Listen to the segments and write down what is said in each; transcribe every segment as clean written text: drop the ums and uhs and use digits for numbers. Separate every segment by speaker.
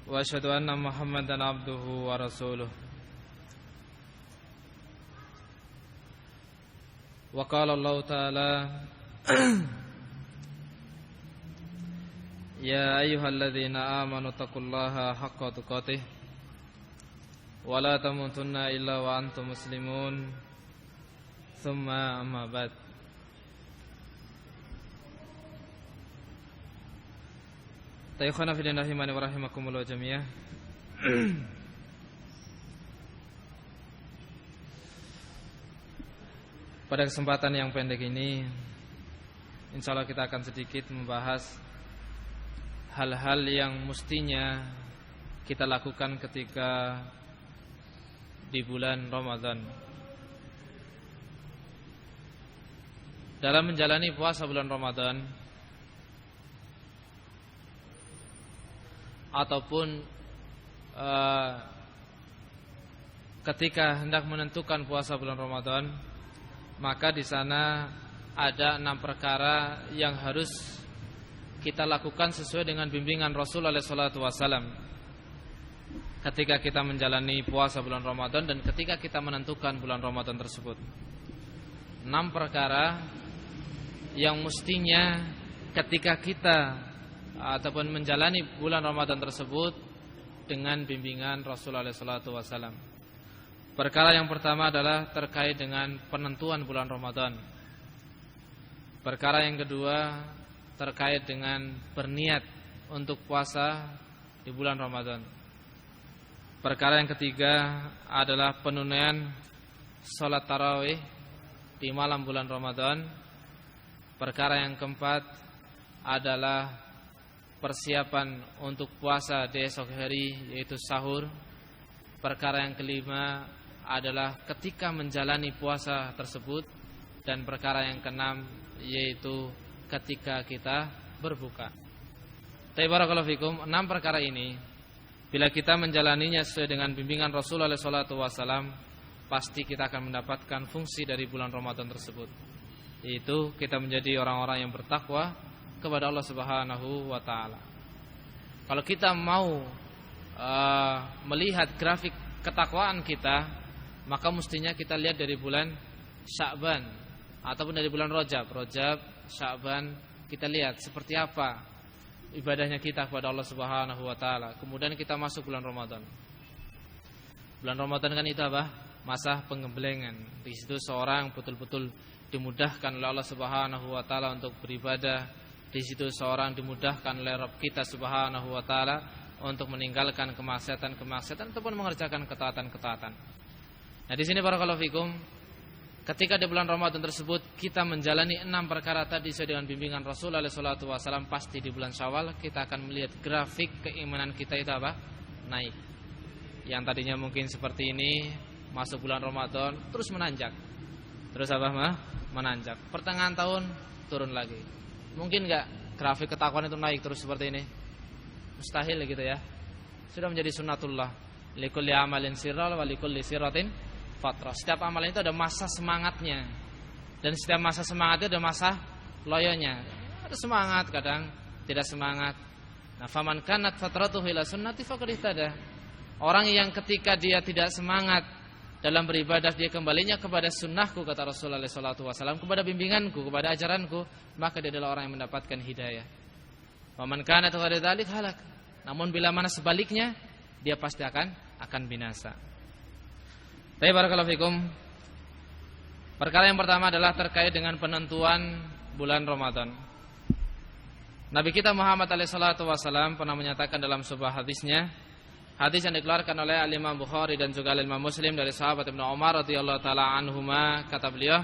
Speaker 1: وأشهد أن محمدا عبده ورسوله وقال الله تعالى يا أيها الذين آمنوا اتقوا الله حق تقاته ولا تموتن إلا وأنتم مسلمون ثم أما بعد. Tayyukhana fidin rahimani wa rahimakumullah jami'ah. Pada kesempatan yang pendek ini, insyaallah kita akan sedikit membahas hal-hal yang mestinya kita lakukan ketika di bulan Ramadan. Dalam menjalani puasa bulan Ramadan ataupun ketika hendak menentukan puasa bulan Ramadan, maka di sana ada 6 perkara yang harus kita lakukan sesuai dengan bimbingan Rasulullah SAW ketika kita menjalani puasa bulan Ramadan dan ketika kita menentukan bulan Ramadan tersebut. 6 perkara yang mestinya ketika kita ataupun menjalani bulan Ramadan tersebut dengan bimbingan Rasulullah SAW. Perkara yang pertama adalah terkait dengan penentuan bulan Ramadan. Perkara yang kedua terkait dengan berniat untuk puasa di bulan Ramadan. Perkara yang ketiga adalah penunaian salat tarawih di malam bulan Ramadan. Perkara yang keempat adalah persiapan untuk puasa di esok hari, yaitu sahur. Perkara yang kelima adalah ketika menjalani puasa tersebut. Dan perkara yang keenam yaitu ketika kita berbuka. Barakallahu fikum. 6 perkara ini bila kita menjalaninya sesuai dengan bimbingan Rasulullah SAW, pasti kita akan mendapatkan fungsi dari bulan Ramadan tersebut, yaitu kita menjadi orang-orang yang bertakwa kepada Allah Subhanahu wa taala. Kalau kita mau melihat grafik ketakwaan kita, maka mestinya kita lihat dari bulan Sya'ban ataupun dari bulan Rajab, Sya'ban, kita lihat seperti apa ibadahnya kita kepada Allah Subhanahu wa taala. Kemudian kita masuk bulan Ramadan. Bulan Ramadan kan itu apa? Masa pengembelengan. Di situ seorang betul-betul dimudahkan oleh Allah Subhanahu wa taala untuk beribadah. Di situ seorang dimudahkan oleh Rabb kita Subhanahu wa taala untuk meninggalkan kemaksiatan ataupun mengerjakan ketaatan-ketaatan. Nah, di sini barakallahu fikum, ketika di bulan Ramadan tersebut kita menjalani 6 perkara tadi sesuai dengan bimbingan Rasulullah SAW, pasti di bulan Syawal kita akan melihat grafik keimanan kita itu apa? Naik. Yang tadinya mungkin seperti ini, masuk bulan Ramadan terus menanjak. Terus apa? Menanjak. Pertengahan tahun turun lagi. Mungkin enggak grafik ketakwaan itu naik terus seperti ini? Mustahil gitu ya. Sudah menjadi sunnatullah. Likulli amalin sirral wa likulli siratin fatrah. Setiap amalan itu ada masa semangatnya. Dan setiap masa semangatnya ada masa loyonya. Ada semangat, kadang tidak semangat. Nah, faman kanat fatratuhu ila sunnati faqad ihtada. Orang yang ketika dia tidak semangat dalam beribadah, dia kembalinya kepada sunnahku, kata Rasulullah SAW, kepada bimbinganku, kepada ajaranku, maka dia adalah orang yang mendapatkan hidayah. Wa man kana ghaira dzalik halak. Namun bila mana sebaliknya, dia pasti akan binasa. Baik, barakallahu fikum. Perkara yang pertama adalah terkait dengan penentuan bulan Ramadan. Nabi kita Muhammad SAW pernah menyatakan dalam sebuah hadisnya, hadis yang dikeluarkan oleh Al-Imam Bukhari dan juga Al-Imam Muslim dari sahabat Ibnu Umar radhiyallahu taala anhuma, kata beliau,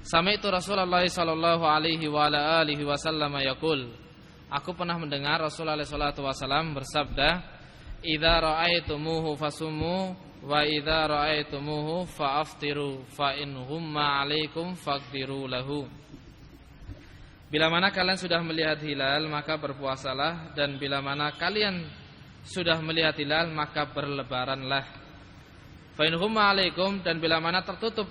Speaker 1: sami'tu Rasulullah sallallahu alaihi wa ala alihi wasallam yaqul, aku pernah mendengar Rasulullah sallallahu alaihi wasallam bersabda, idza ra'aitumuhu fasumu wa idza ra'aitumuhu fa'aftiru fa in humma 'alaikum faqdiru lahu. Bila mana kalian sudah melihat hilal, maka berpuasalah, dan bila mana kalian sudah melihat hilal, maka berlebaranlah. Fa in humma 'alaikum, dan bila mana tertutup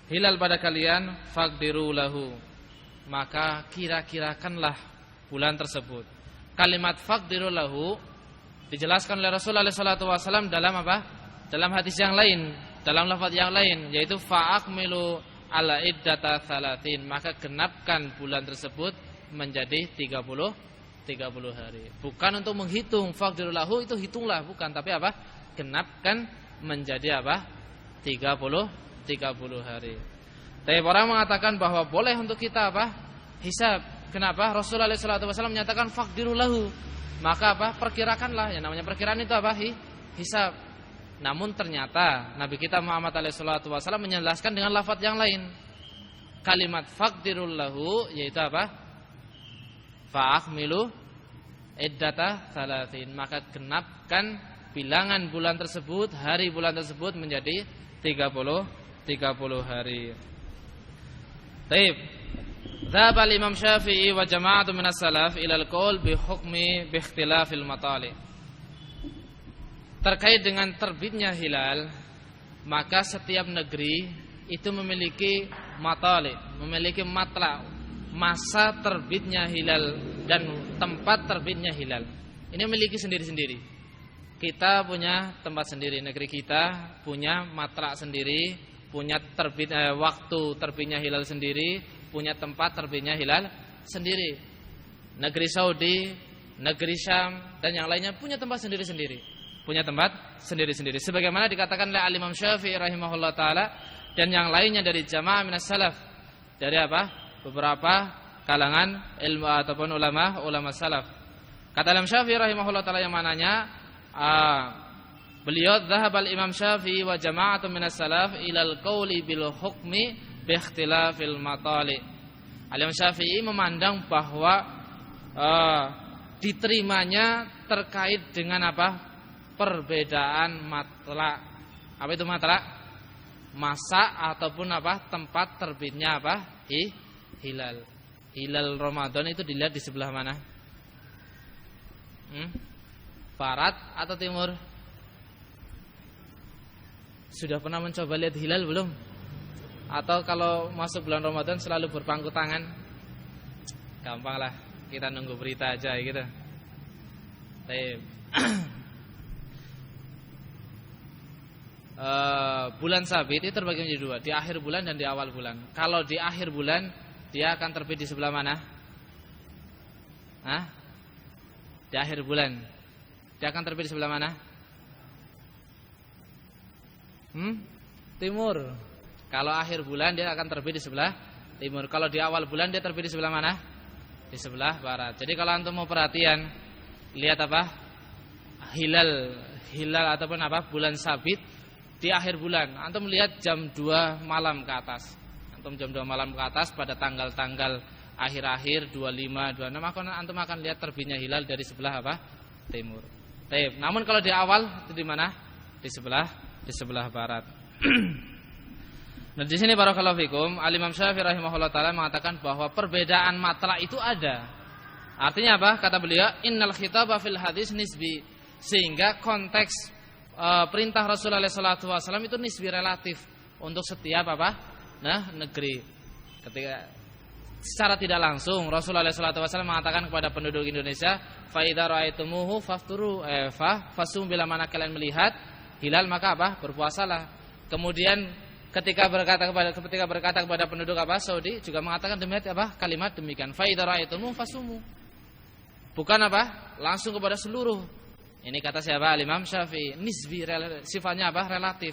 Speaker 1: hilal pada kalian, faqdiru lahu, maka kira-kirakanlah bulan tersebut. Kalimat faqdiru lahu Dijelaskan oleh Rasulullah SAW dalam apa? Dalam hadis yang lain, dalam lafaz yang lain, yaitu fa'akmilu ala iddata thalathin, maka genapkan bulan tersebut menjadi 30 hari. Bukan untuk menghitung faqdirul lahu, itu hitunglah, bukan, tapi apa? Genapkan menjadi apa? 30 hari. Tapi orang mengatakan bahwa boleh untuk kita apa? Hisab. Kenapa? Rasulullah SAW menyatakan faqdirul lahu. Maka apa? Perkirakanlah. Yang namanya perkiraan itu apa? Hisab. Namun ternyata Nabi kita Muhammad SAW menjelaskan dengan lafaz yang lain. Kalimat faqdirul lahu yaitu apa? Fa'akmilu iddata thalathin, maka genapkan bilangan bulan tersebut, hari bulan tersebut menjadi 30 hari. Baik. Dzaba Imam Syafi'i wa jama'atu minas salaf ila al-qaul bi hukmi bi ikhtilafil matali. Terkait dengan terbitnya hilal, maka setiap negeri itu memiliki matali, memiliki matla, masa terbitnya hilal dan tempat terbitnya hilal. Ini memiliki sendiri-sendiri. Kita punya tempat sendiri, negeri kita punya matla sendiri, punya waktu terbitnya hilal sendiri, punya tempat terbitnya hilal sendiri. Negeri Saudi, negeri Syam dan yang lainnya punya tempat sendiri-sendiri. Punya tempat sendiri-sendiri. Sebagaimana dikatakan oleh Imam Syafi'i rahimahullah taala dan yang lainnya dari jamaah minas salaf. Dari apa? Beberapa kalangan ilmu ataupun ulama salaf. Kata Imam Syafi'i rahimahullah taala yang mananya beliau dzahaba Imam Syafi'i wa jama'atun minas salaf ilal qauli bil hukmi bi ikhtilafil matali. Imam Syafi'i memandang bahwa diterimanya terkait dengan apa? Perbedaan matla. Apa itu matla? Masa ataupun apa? Tempat terbitnya apa? Hilal. Hilal Ramadan itu dilihat di sebelah mana? Barat atau timur? Sudah pernah mencoba lihat hilal belum? Atau kalau masuk bulan Ramadan selalu berpangku tangan? Gampang lah, kita nunggu berita aja gitu. Bulan sabit itu terbagi menjadi dua, di akhir bulan dan di awal bulan. Kalau di akhir bulan dia akan terbit di sebelah mana? Di akhir bulan dia akan terbit di sebelah mana? Timur. Kalau akhir bulan dia akan terbit di sebelah timur. Kalau di awal bulan dia terbit di sebelah mana? Di sebelah barat. Jadi kalau antum mau perhatian, lihat apa? Hilal ataupun apa? Bulan sabit di akhir bulan. Antum lihat jam 2 malam ke atas. Antum jam 2 malam ke atas pada tanggal-tanggal akhir-akhir 25, 26 maka antum akan lihat terbitnya hilal dari sebelah apa? Timur. Namun kalau di awal itu di mana? Di sebelah barat. Nah, di sini barakallahu fikum, Imam Syafi'i rahimahullah taala mengatakan bahwa perbedaan matla itu ada. Artinya apa? Kata beliau, innal khitaba fil hadis nisbi. Sehingga konteks perintah Rasulullah SAW itu nisbi, relatif untuk setiap apa? Negeri. Ketika secara tidak langsung Rasulullah SAW mengatakan kepada penduduk Indonesia, fa idza ra'aitumuhu fafturu fasum, bila mana kalian melihat hilal maka apa? Berpuasalah. Kemudian ketika berkata kepada penduduk apa? Saudi juga mengatakan demikian apa? Kalimat demikian. Fa idza ra'aitumuhu fasumu. Bukan apa? Langsung kepada seluruh. Ini kata siapa? Imam Syafi'i. Nisbi, sifatnya apa? Relatif.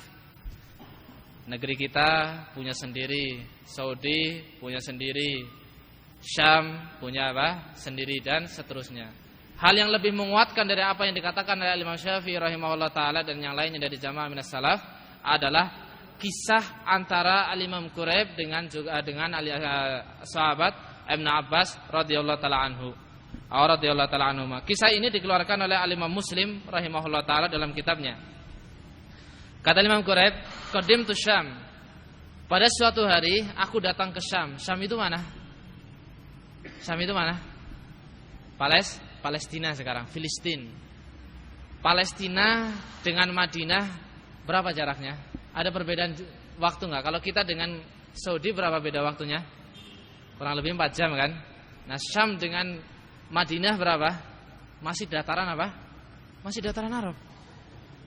Speaker 1: Negeri kita punya sendiri, Saudi punya sendiri, Syam punya apa? Sendiri dan seterusnya. Hal yang lebih menguatkan dari apa yang dikatakan oleh Imam Syafi'i rahimahullah taala dan yang lainnya dari jamaah minas salaf adalah kisah antara Imam Quraib dengan sahabat Ibnu Abbas radhiyallahu taala anhu. Kisah ini dikeluarkan oleh Imam Muslim rahimahullah taala dalam kitabnya. Kata Imam Quraib, qadimtu Syam. Pada suatu hari aku datang ke Syam. Syam itu mana? Syam itu mana? Palestina sekarang, Filistin. Palestina dengan Madinah berapa jaraknya? Ada perbedaan waktu enggak? Kalau kita dengan Saudi berapa beda waktunya? Kurang lebih 4 jam kan? Nah, Syam dengan Madinah berapa? Masih dataran apa? Masih dataran Arab.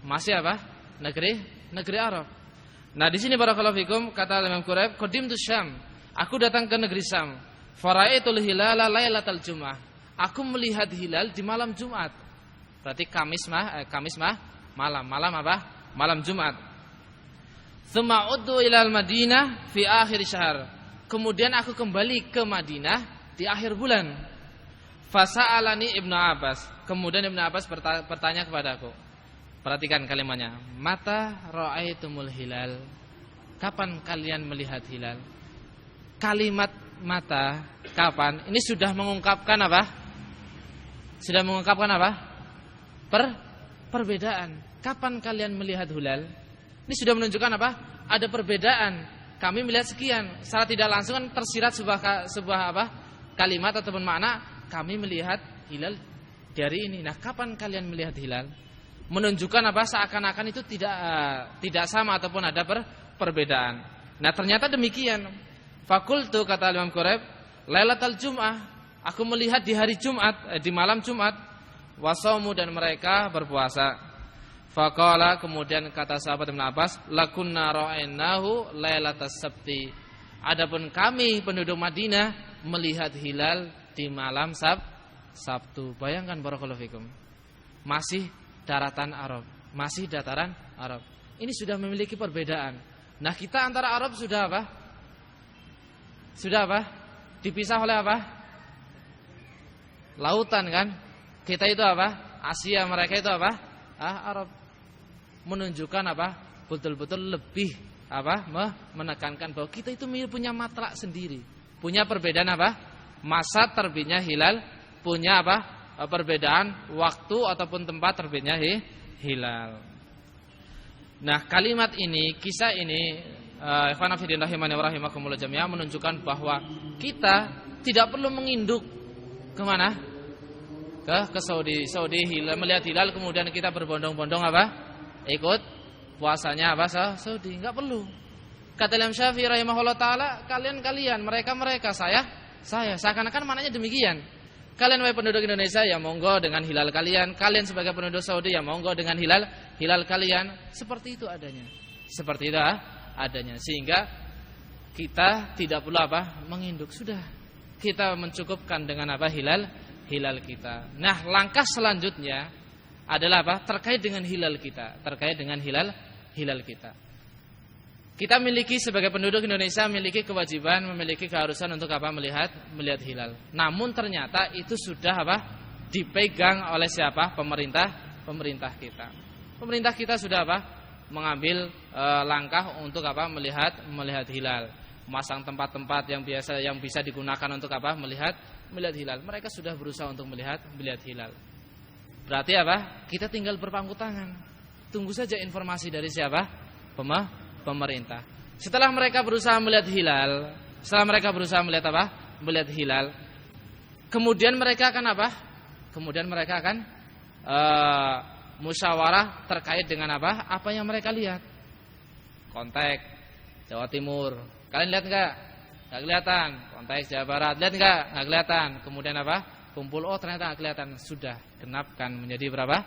Speaker 1: Masih apa? Negeri Arab. Nah, di sini barakallahu fikum kata Imam Quraib, qadimtu Syam. Aku datang ke negeri Syam. Fara'aitul hilala lailatal Jum'ah. Aku melihat hilal di malam Jumat. Berarti Kamis malam apa? Malam Jumat. Tsumma uddu ilal Madinah fi akhir syahr. Kemudian aku kembali ke Madinah di akhir bulan. Fasa'alani Ibnu Abbas. Kemudian Ibnu Abbas bertanya kepadaku. Perhatikan kalimatnya. Mata ra'aitumul hilal. Kapan kalian melihat hilal? Kalimat mata, kapan? Ini sudah mengungkapkan apa? Sudah mengungkapkan apa? Perbedaan. Kapan kalian melihat hilal? Ini sudah menunjukkan apa? Ada perbedaan. Kami melihat sekian. Secara tidak langsung kan tersirat sebuah apa? Kalimat ataupun makna. Kami melihat hilal dari ini. Nah, kapan kalian melihat hilal? Menunjukkan apa? Seakan-akan itu tidak sama ataupun ada perbedaan. Nah, ternyata demikian. Fakultu kata Imam Quraib, lailatal Jum'ah. Aku melihat di hari Jumat, di malam Jumat. Wasaumu dan mereka berpuasa. Faqala, kemudian kata sahabat Ibnu Abbas, lakunna ra'ainahu lailatas sabti. Adapun kami penduduk Madinah melihat hilal di malam Sabtu. Bayangkan barakallahu fikum. Masih daratan Arab, masih dataran Arab. Ini sudah memiliki perbedaan. Nah, kita antara Arab sudah apa? Sudah apa? Dipisah oleh apa? Lautan kan? Kita itu apa? Asia, mereka itu apa? Arab. Menunjukkan apa? Betul-betul lebih apa? Menekankan bahwa kita itu punya matlak sendiri. Punya perbedaan apa? Masa terbitnya hilal, punya apa? Perbedaan waktu ataupun tempat terbitnya hilal. Nah, kalimat ini, kisah ini, ikhwan fillah rahimani wa rahimakumullah jami'ah, menunjukkan bahwa kita tidak perlu menginduk kemana? Ke Saudi. Saudi melihat hilal kemudian kita berbondong-bondong apa? Ikut puasanya apa? Saudi. Enggak perlu. Kata Imam Syafi'i rahimahullah taala, kalian mereka saya. Seakan-akan maknanya demikian. Kalian wahai penduduk Indonesia, ya monggo dengan hilal kalian. Kalian sebagai penduduk Saudi, ya monggo dengan hilal kalian. Seperti itu adanya. Seperti itu adanya. Sehingga kita tidak perlu apa? Menginduk. Sudah. Kita mencukupkan dengan apa? Hilal kita. Nah, langkah selanjutnya adalah apa? Terkait dengan hilal kita. Terkait dengan hilal kita. Kita miliki sebagai penduduk Indonesia memiliki kewajiban, memiliki keharusan untuk apa? Melihat hilal. Namun ternyata itu sudah apa? Dipegang oleh siapa? Pemerintah kita. Pemerintah kita sudah apa? Mengambil langkah untuk apa? Melihat hilal. Memasang tempat-tempat yang bisa digunakan untuk apa? Melihat hilal. Mereka sudah berusaha untuk melihat hilal. Berarti apa? Kita tinggal berpangku tangan. Tunggu saja informasi dari siapa? Pemerintah. Setelah mereka berusaha melihat hilal, melihat apa? Melihat hilal. Kemudian mereka akan apa? Kemudian mereka akan musyawarah terkait dengan apa? Apa yang mereka lihat. Kontak Jawa Timur. Kalian lihat enggak? Enggak kelihatan. Kontak Jawa Barat. Lihat enggak? Enggak kelihatan. Kemudian apa? Kumpul, oh ternyata enggak kelihatan. Sudah genapkan menjadi berapa?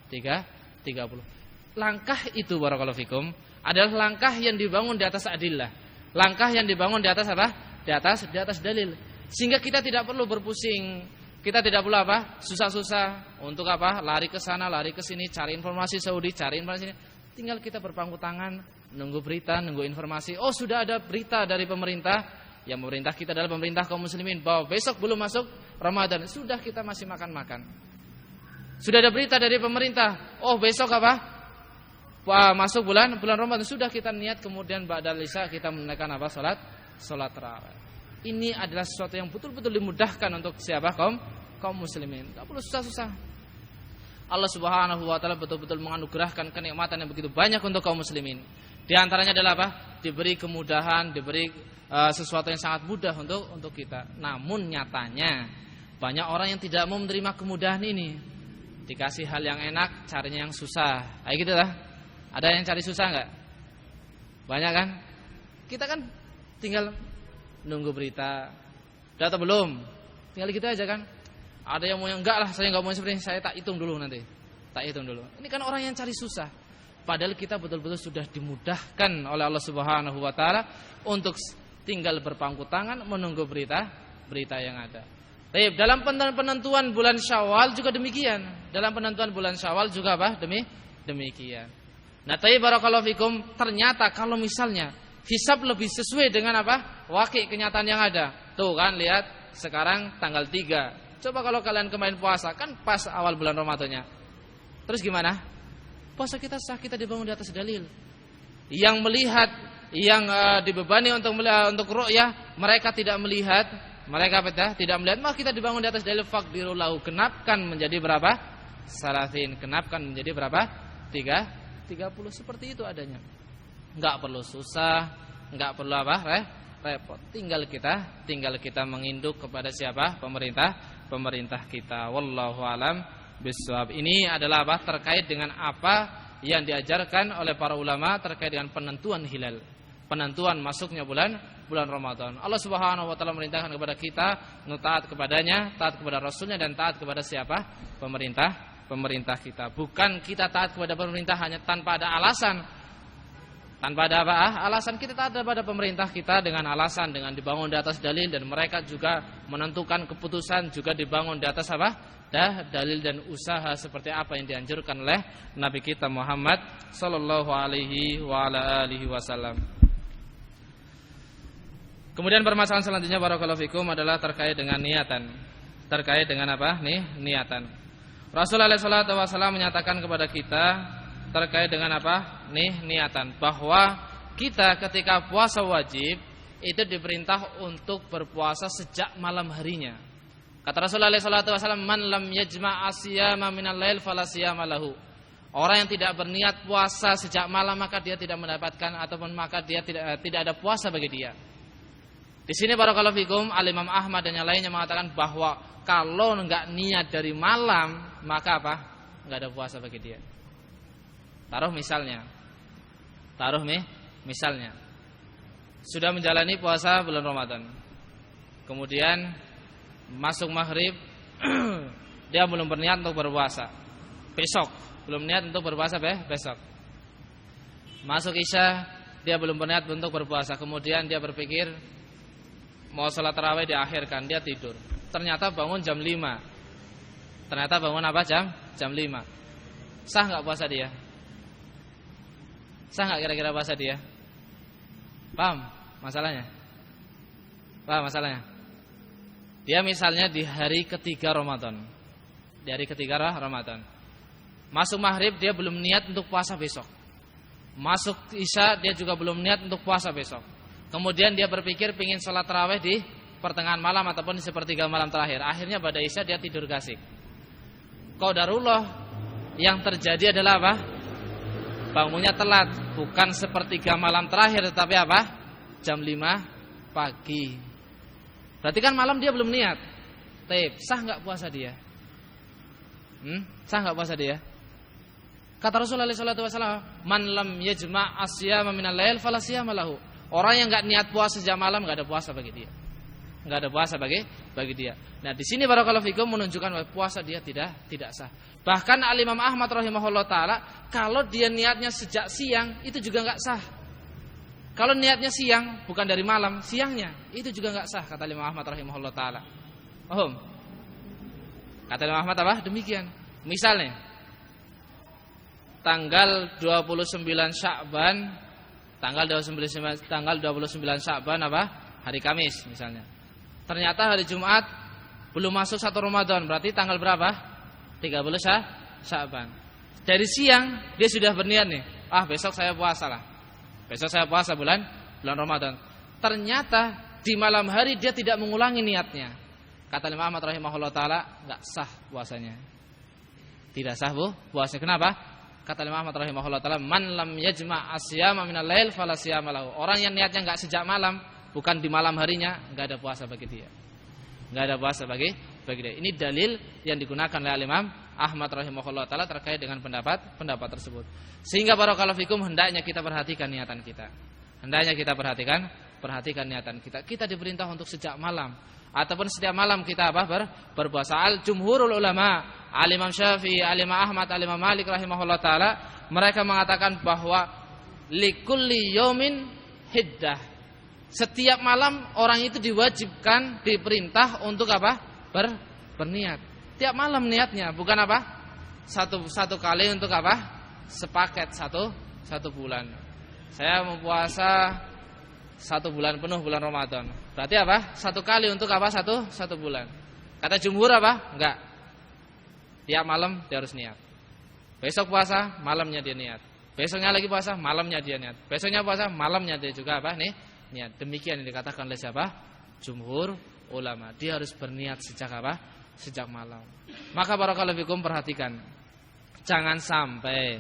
Speaker 1: 30. Langkah itu barakallahu fikum adalah langkah yang dibangun di atas adillah. Langkah yang dibangun di atas apa? Di atas dalil. Sehingga kita tidak perlu berpusing. Kita tidak perlu apa? Susah-susah untuk apa? Lari ke sana, lari ke sini, cari informasi Saudi, cari informasi ini. Tinggal kita berpangku tangan, nunggu berita, nunggu informasi. Oh, sudah ada berita dari pemerintah. Yang pemerintah kita adalah pemerintah kaum muslimin bahwa besok belum masuk Ramadan. Sudah kita masih makan-makan. Sudah ada berita dari pemerintah. Oh, besok apa? Masuk bulan Ramadan, sudah kita niat kemudian ba'dal isya kita menunaikan apa? Salat tarawih. Ini adalah sesuatu yang betul-betul dimudahkan untuk siapa? Kaum muslimin. Enggak perlu susah-susah. Allah Subhanahu wa taala betul-betul menganugerahkan kenikmatan yang begitu banyak untuk kaum muslimin. Di antaranya adalah apa? Diberi kemudahan, diberi sesuatu yang sangat mudah untuk kita. Namun nyatanya banyak orang yang tidak mau menerima kemudahan ini. Dikasih hal yang enak, carinya yang susah. Kayak gitu lah. Ada yang cari susah enggak? Banyak kan? Kita kan tinggal nunggu berita. Udah atau belum? Tinggal gitu aja kan? Ada yang mau yang enggak lah, saya enggak mau seperti ini, saya tak hitung dulu nanti. Tak hitung dulu. Ini kan orang yang cari susah. Padahal kita betul-betul sudah dimudahkan oleh Allah Subhanahu wa taala untuk tinggal berpangku tangan menunggu berita yang ada. Baik, dalam penentuan bulan Syawal juga demikian. Dalam penentuan bulan Syawal juga apa? Demikian. Nah, tapi barakallahu fikum, ternyata kalau misalnya hisab lebih sesuai dengan apa? Wakil kenyataan yang ada. Tuh kan, lihat sekarang tanggal 3. Coba kalau kalian kemarin puasa, kan pas awal bulan Ramadannya. Terus gimana? Puasa kita sah, kita dibangun di atas dalil. Yang melihat, yang dibebani untuk ru'yah, mereka tidak melihat, tidak melihat, maka kita dibangun di atas dalil faqdiru lahu. Kenapkan menjadi berapa? Salatin. Kenapkan menjadi berapa? 30. Seperti itu adanya. Enggak perlu susah, enggak perlu apa? Repot. Tinggal kita menginduk kepada siapa? Pemerintah kita. Wallahu alam bissawab. Ini adalah apa? Terkait dengan apa yang diajarkan oleh para ulama terkait dengan penentuan hilal. Penentuan masuknya bulan Ramadan. Allah Subhanahu wa taala merintahkan kepada kita taat kepadanya, taat kepada Rasulnya, dan taat kepada siapa? Pemerintah kita. Bukan kita taat kepada pemerintah hanya tanpa ada alasan. Tanpa ada apa? Alasan. Kita taat kepada pemerintah kita dengan alasan, dengan dibangun di atas dalil, dan mereka juga menentukan keputusan juga dibangun di atas apa? Dalil dan usaha seperti apa yang dianjurkan oleh Nabi kita Muhammad sallallahu alaihi wa ala alihi wasallam. Kemudian permasalahan selanjutnya barakallahu fikum adalah terkait dengan niatan. Terkait dengan apa? Niatan. Rasulullah sallallahu alaihi wasallam menyatakan kepada kita terkait dengan apa? Niatan. Bahwa kita ketika puasa wajib itu diperintah untuk berpuasa sejak malam harinya. Kata Rasulullah sallallahu alaihi wasallam, "Man lam yajma' asyama minal lail fala siyama lahu." Orang yang tidak berniat puasa sejak malam maka dia tidak mendapatkan ataupun maka dia tidak ada puasa bagi dia. Di sini barakallahu fikum, Al-Imam Ahmad dan yang lainnya mengatakan bahwa kalau enggak niat dari malam maka apa? Enggak ada puasa bagi dia. Taruh misalnya sudah menjalani puasa bulan Ramadan. Kemudian masuk maghrib dia belum berniat untuk berpuasa. Besok belum niat untuk berpuasa besok. Masuk Isya dia belum berniat untuk berpuasa. Kemudian dia berpikir mau salat tarawih diakhirkan, dia tidur. Ternyata bangun jam 5. Ternyata bangun apa jam 5. Sah enggak puasa dia? Sah enggak kira-kira puasa dia? Paham masalahnya? Dia misalnya di hari ketiga Ramadan. Masuk maghrib dia belum niat untuk puasa besok. Masuk Isya dia juga belum niat untuk puasa besok. Kemudian dia berpikir pingin sholat tarawih di pertengahan malam ataupun di sepertiga malam terakhir. Akhirnya pada Isya dia tidur gasik. Qadarullah yang terjadi adalah apa? Bangunnya telat. Bukan sepertiga malam terakhir tetapi apa? Jam 5 pagi. Berarti kan malam dia belum niat. Sah enggak puasa dia? Sah enggak puasa dia? Kata Rasulullah sallallahu alaihi wasallam, "Man lam yajma' asyama minal lail fala siyama lahu." Orang yang enggak niat puasa sejak malam enggak ada puasa bagi dia. Enggak ada puasa bagi dia. Nah, di sini barakallahu fikum menunjukkan bahwa puasa dia tidak sah. Bahkan Al-Imam Ahmad rahimahullah taala kalau dia niatnya sejak siang itu juga enggak sah. Kalau niatnya siang bukan dari malam, siangnya itu juga enggak sah kata Imam Ahmad rahimahullah taala. Paham? Kata Imam Ahmad apa? Demikian. Misalnya tanggal 29 Sya'ban, tanggal 29 Sya'ban apa? Hari Kamis misalnya. Ternyata hari Jumat belum masuk 1 Ramadan, berarti tanggal berapa? 30 Sya'ban. Dari siang dia sudah berniat nih, besok saya puasa lah. Besok saya puasa bulan Ramadan. Ternyata di malam hari dia tidak mengulangi niatnya. Kata Imam Ahmad rahimahullah taala, enggak sah puasanya. Tidak sah puasanya. Kenapa? Kata Imam Ahmad rahimahullah taala, "Man lam yajma' asyama minal lail fala siyama lahu." Orang yang niatnya enggak sejak malam, bukan di malam harinya, enggak ada puasa bagi dia. Enggak ada puasa bagi dia. Ini dalil yang digunakan oleh Imam Ahmad rahimahullah taala terkait dengan pendapat tersebut. Sehingga barakallahu fikum hendaknya kita perhatikan niatan kita. Hendaknya kita perhatikan niatan kita. Kita diperintah untuk sejak malam. ataupun setiap malam kita berpuasa. Al-jumhurul ulama, Al-Imam Syafi'i, Al-Imam Ahmad, Al-Imam Malik rahimahullah taala, mereka mengatakan bahwa likulli yaumin hiddah. Setiap malam orang itu diwajibkan, diperintah untuk berniat. Tiap malam niatnya, bukan satu kali untuk sepaket satu bulan. Saya mau puasa 1 bulan penuh bulan Ramadan. Berarti satu kali untuk satu bulan. Kata jumhur enggak. Tiap malam dia harus niat. Besok puasa, malamnya dia niat. Besoknya lagi puasa, malamnya dia niat. Besoknya puasa, malamnya dia juga niat. Demikian yang dikatakan oleh siapa? Jumhur ulama. Dia harus berniat sejak sejak malam. Maka barakallahu fikum, perhatikan. Jangan sampai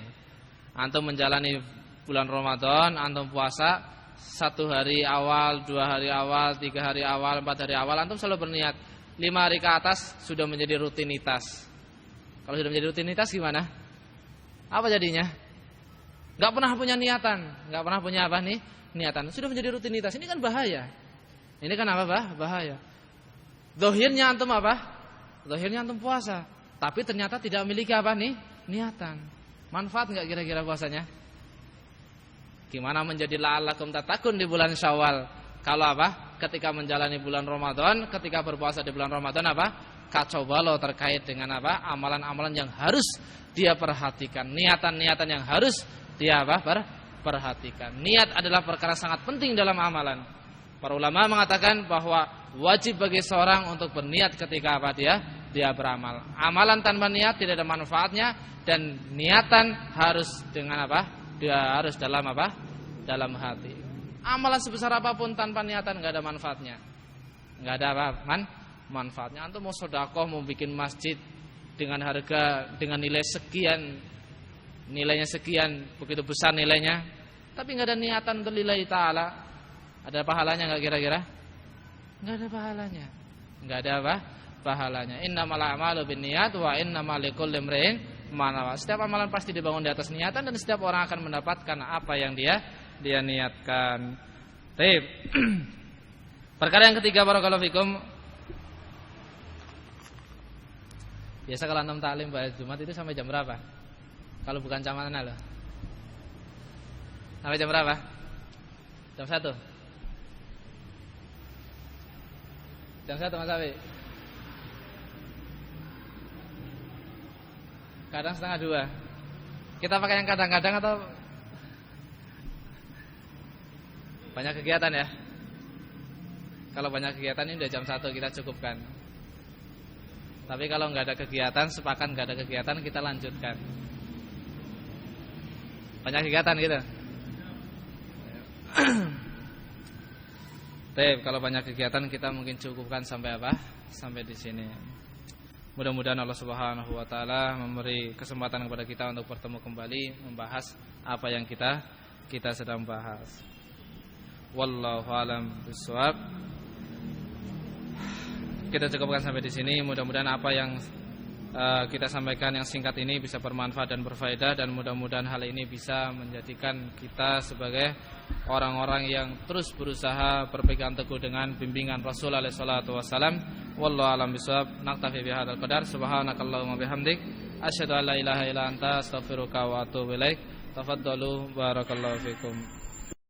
Speaker 1: antum menjalani bulan Ramadan, antum puasa 1 hari awal, 2 hari awal, 3 hari awal, 4 hari awal, antum selalu berniat. 5 hari ke atas sudah menjadi rutinitas. Kalau sudah menjadi rutinitas gimana? Apa jadinya? Gak pernah punya niatan. Gak pernah punya niatan. Sudah menjadi rutinitas. Ini kan bahaya. Ini kan bahaya. Zahirnya antum Zahirnya antum puasa, tapi ternyata tidak memiliki niatan. Manfaat gak kira-kira puasanya? Gimana menjadi la'allakum tattaqun di bulan Syawal? Kalau ketika menjalani bulan Ramadan, ketika berpuasa di bulan Ramadan kacau balau terkait dengan amalan-amalan yang harus dia perhatikan, niatan-niatan yang harus dia perhatikan. Niat adalah perkara sangat penting dalam amalan. Para ulama mengatakan bahwa wajib bagi seorang untuk berniat ketika dia beramal. Amalan tanpa niat tidak ada manfaatnya, dan niatan harus dengan dia harus dalam dalam hati. Amalan sebesar apapun tanpa niatan enggak ada manfaatnya. Enggak ada manfaatnya. Antum mau sedekah, mau bikin masjid dengan harga, dengan nilai sekian, nilainya sekian, begitu besar nilainya, tapi enggak ada niatan untuk lillahi taala, ada pahalanya enggak kira-kira? Enggak ada pahalanya. Enggak ada pahalanya. Innamal a'malu binniyat wa innamal likulli imrin ma nawa. Setiap amalan pasti dibangun di atas niatan, dan setiap orang akan mendapatkan apa yang dia niatkan. Baik. Perkara yang ketiga, barakallahu fikum. Biasa kalau antum taklim pada Jumat itu sampai jam berapa? Kalau bukan camatan loh. Sampai jam berapa? Jam 1. Jam 1 Mas Abi. Kadang setengah 2. Kita pakai yang kadang-kadang atau banyak kegiatan ya? Kalau banyak kegiatan ini udah jam 1 kita cukupkan. Tapi kalau nggak ada kegiatan, sepakat nggak ada kegiatan, kita lanjutkan. Banyak kegiatan gitu. Baik, kalau banyak kegiatan kita mungkin cukupkan sampai sampai di sini. Mudah-mudahan Allah Subhanahu wa taala memberi kesempatan kepada kita untuk bertemu kembali membahas apa yang kita sedang bahas. Wallahu a'lam bishawab. Kita cukupkan sampai di sini. Mudah-mudahan apa yang kita sampaikan yang singkat ini bisa bermanfaat dan berfaedah, dan mudah-mudahan hal ini bisa menjadikan kita sebagai orang-orang yang terus berusaha berpegang teguh dengan bimbingan Rasul alaihi salatu wasalam. Wallahu a'lam bishawab. Naktafi bihadzal qadar. Subhanakallahumma bihamdik asyhadu an la ilaha illa anta astaghfiruka wa atubu ilaik. Tafaddalu barakallahu fikum.